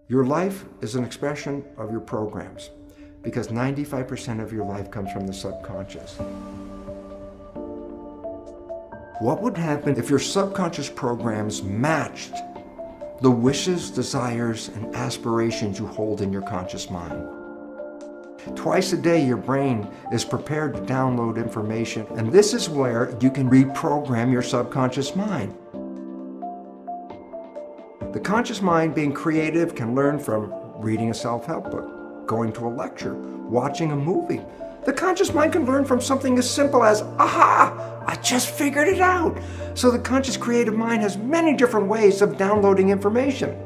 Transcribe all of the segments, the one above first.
Your life is an expression of your programs because 95% of your life comes from the subconscious. What would happen if your subconscious programs matched the wishes, desires, and aspirations you hold in your conscious mind? Twice a day, your brain is prepared to download information, and this is where you can reprogram your subconscious mind. The conscious mind, being creative, can learn from reading a self-help book, going to a lecture, watching a movie. The conscious mind can learn from something as simple as, aha, I just figured it out. So the conscious creative mind has many different ways of downloading information.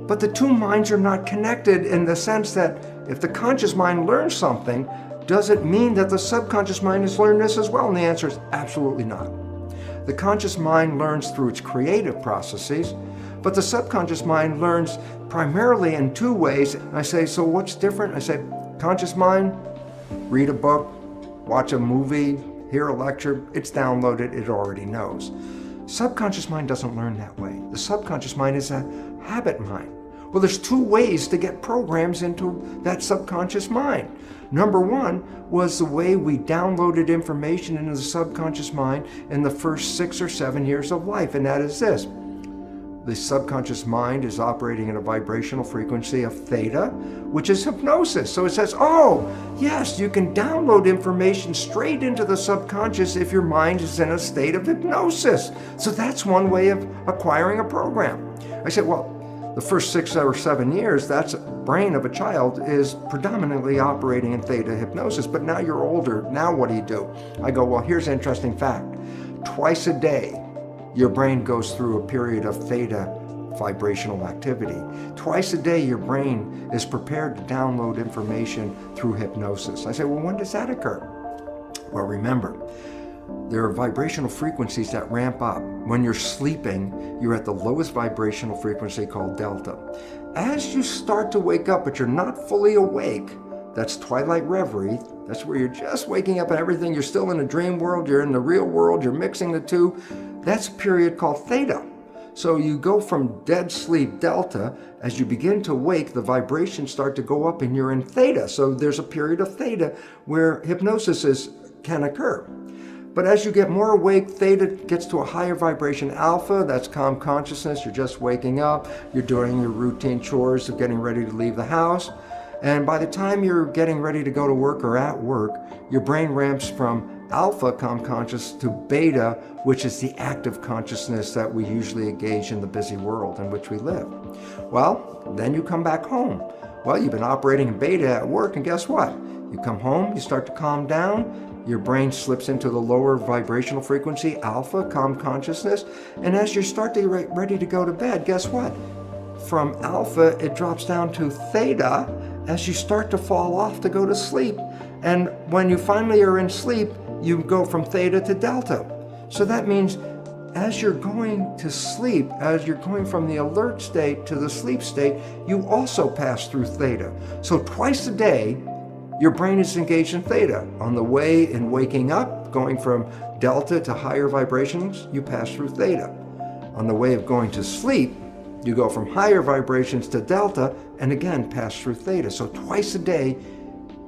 But the two minds are not connected in the sense that if the conscious mind learns something, does it mean that the subconscious mind has learned this as well? And the answer is absolutely not. The conscious mind learns through its creative processes, but the subconscious mind learns primarily in two ways. I say, so what's different? I say, conscious mind, read a book, watch a movie, hear a lecture, it's downloaded, it already knows. Subconscious mind doesn't learn that way. The subconscious mind is a habit mind. Well, there's two ways to get programs into that subconscious mind. Number one was the way we downloaded information into the subconscious mind in the first 6 or 7 years of life, and that is this. The subconscious mind is operating at a vibrational frequency of theta, which is hypnosis. So it says, oh, yes, you can download information straight into the subconscious if your mind is in a state of hypnosis. So that's one way of acquiring a program. I said, well, the first 6 or 7 years, that brain of a child is predominantly operating in theta hypnosis, but now you're older, now what do? I go, well, here's an interesting fact. Twice a day, your brain goes through a period of theta vibrational activity. Twice a day, your brain is prepared to download information through hypnosis. I say, well, when does that occur? Well, remember, there are vibrational frequencies that ramp up. When you're sleeping, you're at the lowest vibrational frequency called delta. As you start to wake up, but you're not fully awake, that's twilight reverie. That's where you're just waking up and everything. You're still in a dream world. You're in the real world. You're mixing the two. That's a period called theta. So you go from dead sleep, delta. As you begin to wake, the vibrations start to go up and you're in theta. So there's a period of theta where hypnosis can occur. But as you get more awake, theta gets to a higher vibration. Alpha, that's calm consciousness. You're just waking up. You're doing your routine chores of getting ready to leave the house. And by the time you're getting ready to go to work or at work, your brain ramps from alpha, calm conscious, to beta, which is the active consciousness that we usually engage in the busy world in which we live. Well, then you come back home. Well, you've been operating in beta at work, and guess what? You come home, you start to calm down, your brain slips into the lower vibrational frequency, alpha, calm consciousness, and as you start to get ready to go to bed, guess what? From alpha, it drops down to theta as you start to fall off to go to sleep. And when you finally are in sleep, you go from theta to delta. So that means as you're going to sleep, as you're going from the alert state to the sleep state, you also pass through theta. So twice a day, your brain is engaged in theta. On the way in waking up, going from delta to higher vibrations, you pass through theta. On the way of going to sleep, you go from higher vibrations to delta and again pass through theta. So twice a day,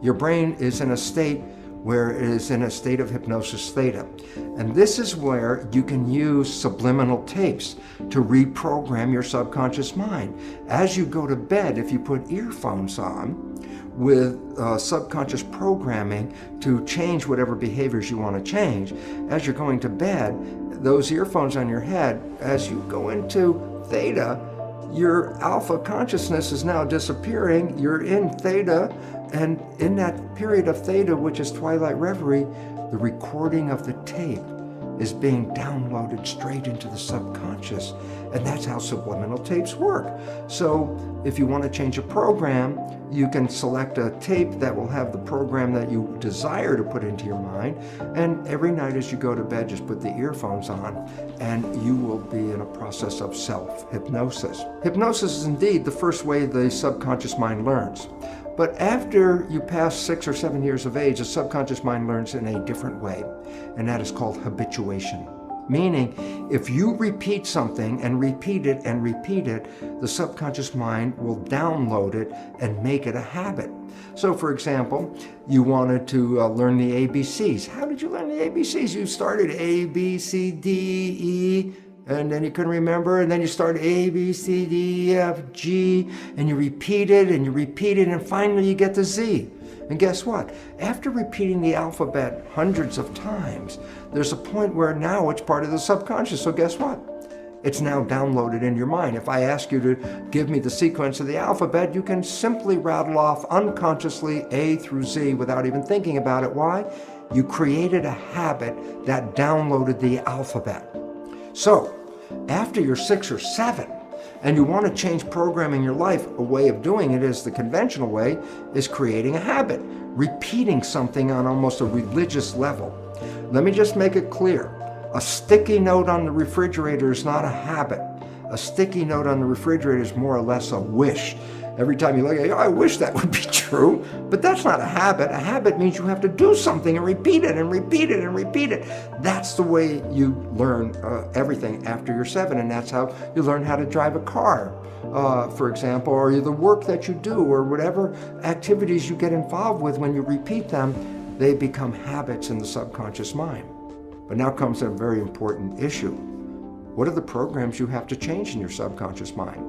your brain is in a state where it is in a state of hypnosis theta. And this is where you can use subliminal tapes to reprogram your subconscious mind. As you go to bed, if you put earphones on with subconscious programming to change whatever behaviors you want to change, as you're going to bed, those earphones on your head, as you go into theta, your alpha consciousness is now disappearing. You're in theta, and in that period of theta, which is twilight reverie, the recording of the tape is being downloaded straight into the subconscious. And that's how subliminal tapes work. So if you want to change a program, you can select a tape that will have the program that you desire to put into your mind. And every night as you go to bed, just put the earphones on and you will be in a process of self-hypnosis. Hypnosis is indeed the first way the subconscious mind learns. But after you pass 6 or 7 years of age, the subconscious mind learns in a different way, and that is called habituation. Meaning, if you repeat something and repeat it and repeat it, the subconscious mind will download it and make it a habit. So, for example, you wanted to learn the ABCs. How did you learn the ABCs? You started A, B, C, D, E, and then you couldn't remember, and then you started A, B, C, D, E, F, G, and you repeat it, and finally you get to Z. And guess what? After repeating the alphabet hundreds of times, there's a point where now it's part of the subconscious. So guess what? It's now downloaded in your mind. If I ask you to give me the sequence of the alphabet, you can simply rattle off unconsciously A through Z without even thinking about it. Why? You created a habit that downloaded the alphabet. So, after you're 6 or 7, and you want to change programming your life, a way of doing it is the conventional way, is creating a habit, repeating something on almost a religious level. Let me just make it clear. A sticky note on the refrigerator is not a habit. A sticky note on the refrigerator is more or less a wish. Every time you look at it, I wish that would be true, but that's not a habit. A habit means you have to do something and repeat it and repeat it and repeat it. That's the way you learn everything after you're 7, and that's how you learn how to drive a car, for example, or the work that you do, or whatever activities you get involved with. When you repeat them, they become habits in the subconscious mind. But now comes a very important issue. What are the programs you have to change in your subconscious mind?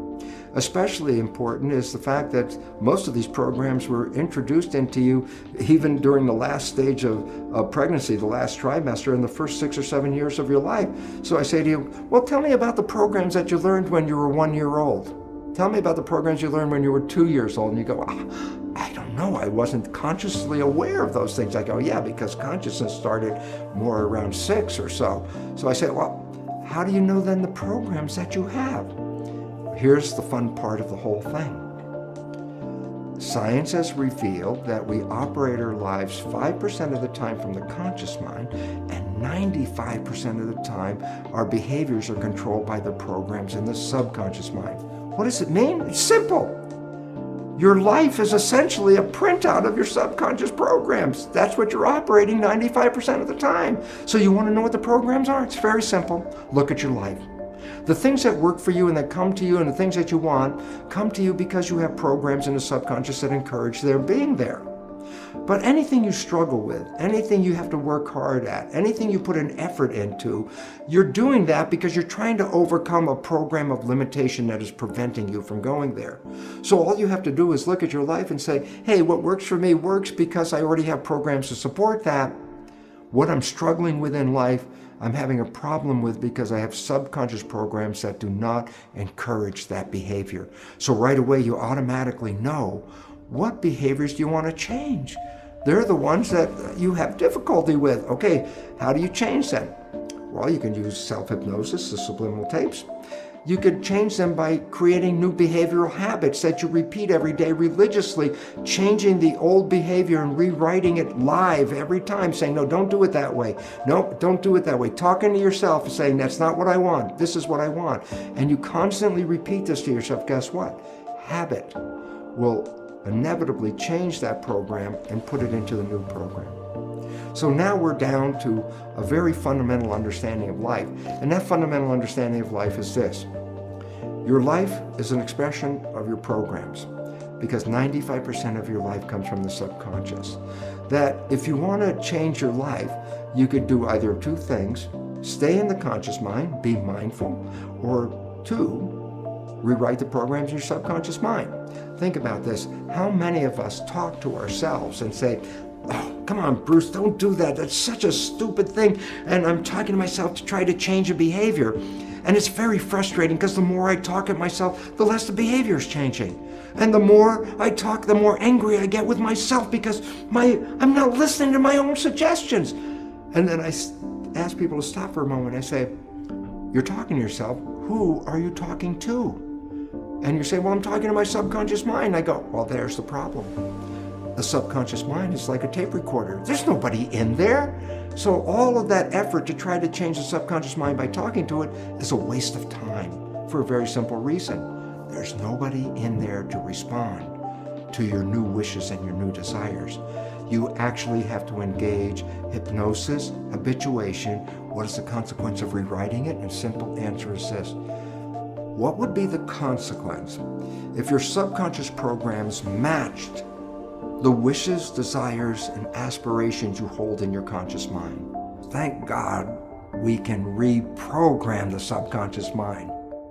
Especially important is the fact that most of these programs were introduced into you even during the last stage of pregnancy, the last trimester, in the first 6 or 7 years of your life. So I say to you, well, tell me about the programs that you learned when you were 1 year old. Tell me about the programs you learned when you were 2 years old. And you go, I don't know, I wasn't consciously aware of those things. I go, yeah, because consciousness started more around 6 or so. So I say, well, how do you know then the programs that you have? Here's the fun part of the whole thing. Science has revealed that we operate our lives 5% of the time from the conscious mind, and 95% of the time our behaviors are controlled by the programs in the subconscious mind. What does it mean? It's simple. Your life is essentially a printout of your subconscious programs. That's what you're operating 95% of the time. So you want to know what the programs are? It's very simple. Look at your life. The things that work for you and that come to you and the things that you want come to you because you have programs in the subconscious that encourage their being there. But anything you struggle with, anything you have to work hard at, anything you put an effort into, you're doing that because you're trying to overcome a program of limitation that is preventing you from going there. So all you have to do is look at your life and say, hey, what works for me works because I already have programs to support that. What I'm struggling with in life, I'm having a problem with because I have subconscious programs that do not encourage that behavior. So right away, you automatically know what behaviors do you want to change. They're the ones that you have difficulty with. Okay, how do you change them? Well, you can use self-hypnosis, the subliminal tapes. You could change them by creating new behavioral habits that you repeat every day religiously, changing the old behavior and rewriting it live every time, saying, no, don't do it that way. No, don't do it that way. Talking to yourself and saying, that's not what I want. This is what I want. And you constantly repeat this to yourself. Guess what? Habit will inevitably change that program and put it into the new program. So now we're down to a very fundamental understanding of life. And that fundamental understanding of life is this. Your life is an expression of your programs, because 95% of your life comes from the subconscious. That if you want to change your life, you could do either of two things: stay in the conscious mind, be mindful, or 2, rewrite the programs in your subconscious mind. Think about this. How many of us talk to ourselves and say, oh, come on, Bruce, don't do that. That's such a stupid thing. And I'm talking to myself to try to change a behavior. And it's very frustrating because the more I talk at myself, the less the behavior is changing. And the more I talk, the more angry I get with myself because I'm not listening to my own suggestions. And then I ask people to stop for a moment. I say, you're talking to yourself. Who are you talking to? And you say, well, I'm talking to my subconscious mind. I go, well, there's the problem. The subconscious mind is like a tape recorder. There's nobody in there. So all of that effort to try to change the subconscious mind by talking to it is a waste of time for a very simple reason. There's nobody in there to respond to your new wishes and your new desires. You actually have to engage hypnosis, habituation, What is the consequence of rewriting it? And simple answer is this. What would be the consequence if your subconscious programs matched the wishes, desires, and aspirations you hold in your conscious mind? Thank God we can reprogram the subconscious mind.